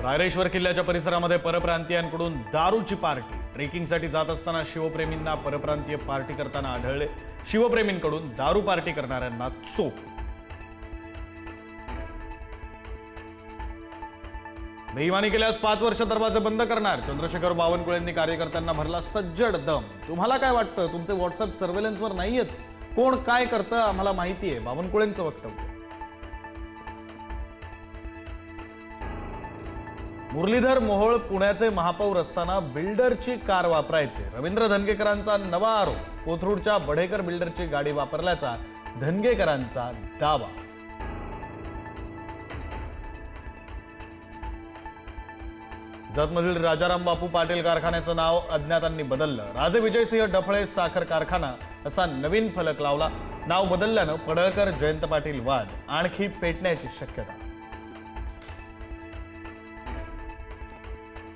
रायरेश्वर किल्ल्याच्या परिसरामध्ये परप्रांतीयांकडून दारूची पार्टी। ट्रेकिंगसाठी जात असताना शिवप्रेमींना परप्रांतीय पार्टी करताना आढळले। शिवप्रेमींकडून दारू पार्टी करणाऱ्यांना चोप। बेईमानी केल्यास 5 वर्ष दरवाजे बंद करणार। चंद्रशेखर बावनकुळेंनी कार्यकर्त्यांना भरला सज्जड दम। तुम्हाला काय वाटतं? तुमचे व्हॉट्सअप सर्व्हेलन्सवर नाहीयेत? कोण काय करतं आम्हाला माहिती आहे, बावनकुळेंचं वक्तव्य। मुरलीधर मोहोळ पुण्याचे महापौर असताना बिल्डरची कार वापरायचे। रवींद्र धनगेकरांचा नवा आरोप। कोथरूडच्या बढेकर बिल्डरची गाडी वापरल्याचा धनगेकरांचा दावा। जतमधील राजाराम बापू पाटील कारखान्याचं नाव अज्ञातांनी बदललं। राजे विजयसिंह डफळे साखर कारखाना असा नवीन फलक लावला। नाव बदलल्यानं पडळकर जयंत पाटील वाद आणखी पेटण्याची शक्यता।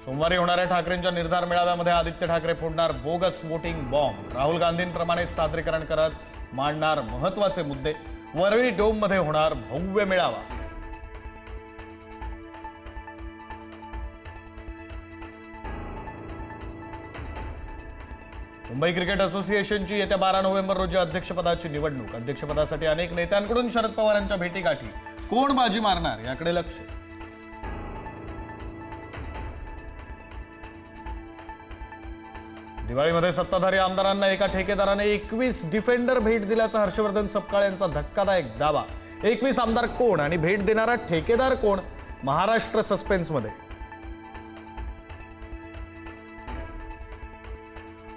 सोमवारी होणाऱ्या ठाकरेंच्या निर्धार मेळाव्यामध्ये आदित्य ठाकरे फोडणार बोगस वोटिंग बॉम्ब। राहुल गांधींप्रमाणे सादरीकरण करत मांडणार महत्त्वाचे मुद्दे। वरळी डोममध्ये होणार भव्य मेळावा। मुंबई क्रिकेट असोसिएशनची येत्या 12 नोव्हेंबर रोजी अध्यक्षपदाची निवडणूक। अध्यक्षपदासाठी अनेक नेत्यांकडून शरद पवारांच्या भेटीगाठी। कोण बाजी मारणार याकडे लक्ष। दिवाळीमध्ये सत्ताधारी आमदारांना एका ठेकेदाराने 21 डिफेंडर भेट दिल्याचा हर्षवर्धन सपकाळ यांचा धक्कादायक दावा। 21 आमदार कोण आणि भेट देणारा ठेकेदार कोण? महाराष्ट्र सस्पेन्समध्ये।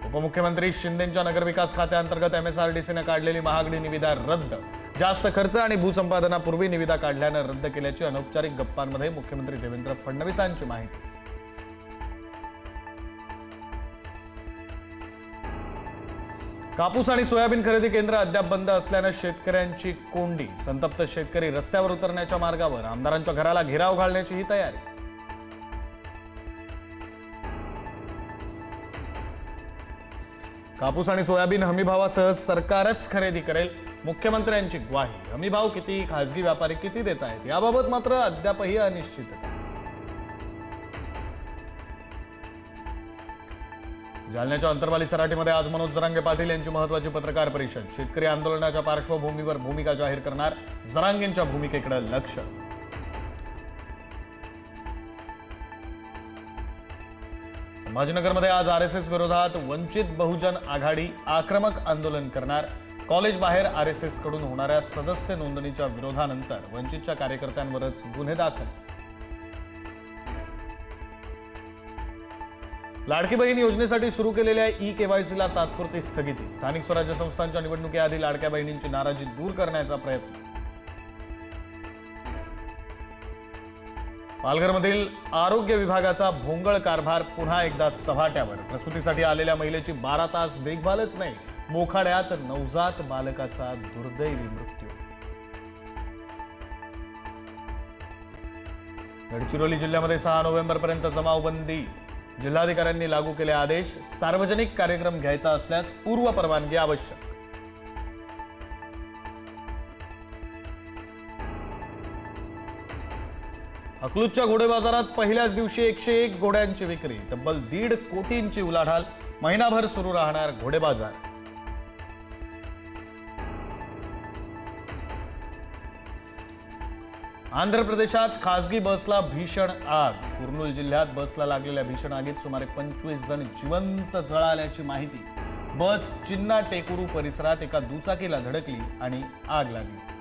उपमुख्यमंत्री शिंदेंच्या नगरविकास खात्याअंतर्गत MSRDCने काढलेली महागडी निविदा रद्द। जास्त खर्च आणि भूसंपादनापूर्वी निविदा काढल्यानं रद्द केल्याची अनौपचारिक गप्पांमध्ये मुख्यमंत्री देवेंद्र फडणवीसांची माहिती। कापूस आणि सोयाबीन खरेदी केंद्र अद्याप बंद असल्यानं शेतकऱ्यांची कोंडी। संतप्त शेतकरी रस्त्यावर उतरण्याच्या मार्गावर। आमदारांच्या घराला घेराव घालण्याची ही तयारी। कापूस आणि सोयाबीन हमीभावासह सरकारच खरेदी करेल, मुख्यमंत्र्यांची ग्वाही। हमीभाव किती, खासगी व्यापारी किती देत आहेत याबाबत मात्र अद्यापही अनिश्चितता। जालन्याच्या अंतरवाली सराटीमध्ये आज मनोज जरांगे पाटील यांची महत्त्वाची पत्रकार परिषद। शेतकरी आंदोलनाच्या पार्श्वभूमीवर भूमिका जाहीर करणार। जरांगेंच्या भूमिकेकडे लक्ष। संभाजीनगरमध्ये आज RSS विरोधात वंचित बहुजन आघाडी आक्रमक आंदोलन करणार। कॉलेज बाहेर RSS कडून होणाऱ्या सदस्य नोंदणीच्या विरोधानंतर वंचितच्या कार्यकर्त्यांवरच गुन्हे दाखल। लाडकी बहीण योजनेसाठी सुरू केलेल्या ई-KYCला तात्पुरती स्थगिती। स्थानिक स्वराज्य संस्थांच्या निवडणुकीआधी लाडक्या बहिणींची नाराजी दूर करण्याचा प्रयत्न। पालघरमधील आरोग्य विभागाचा भोंगळ कारभार पुन्हा एकदा चव्हाट्यावर। प्रसूतीसाठी आलेल्या महिलेची 12 तास देखभालच नाही। मोखाड्यात नवजात बालकाचा दुर्दैवी मृत्यू। गडचिरोली जिल्ह्यामध्ये 6 नोव्हेंबरपर्यंत जमावबंदी। जिल्हाधिकाऱ्यांनी लागू केले आदेश। सार्वजनिक कार्यक्रम घ्यायचा असल्यास पूर्व परवानगी आवश्यक। अकलूजच्या घोडे बाजारात पहिल्याच दिवशी 101 घोड्यांची विक्री। तब्बल 1.5 कोटींची उलाढाल। महिनाभर सुरू राहणार घोडे बाजार। आंध्र प्रदेशात खासगी बसला भीषण आग। कुर्नूल जिल्ह्यात बसला लागलेल्या भीषण आगीत सुमारे 25 जण जिवंत जळाल्याची माहिती। बस चिन्ना टेकुरू परिसरात एका दुचाकीला धडकली आणि आग लागली।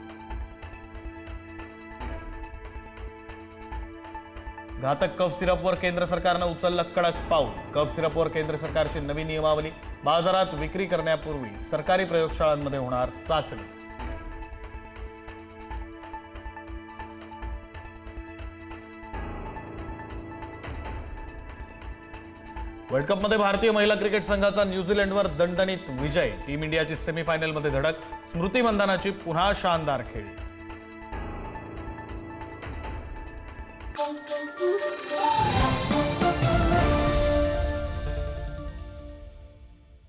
घातक कफ सिरपवर केंद्र सरकारनं उचललं कडक पाऊल। कफ सिरपवर केंद्र सरकारची नवी नियमावली। बाजारात विक्री करण्यापूर्वी सरकारी प्रयोगशाळांमध्ये होणार चाचणी। वर्ल्ड कपमध्ये भारतीय महिला क्रिकेट संघाचा न्यूझीलंडवर दणदणीत विजय। टीम इंडियाची सेमीफायनलमध्ये धडक। स्मृती मंदानाची पुन्हा शानदार खेळी।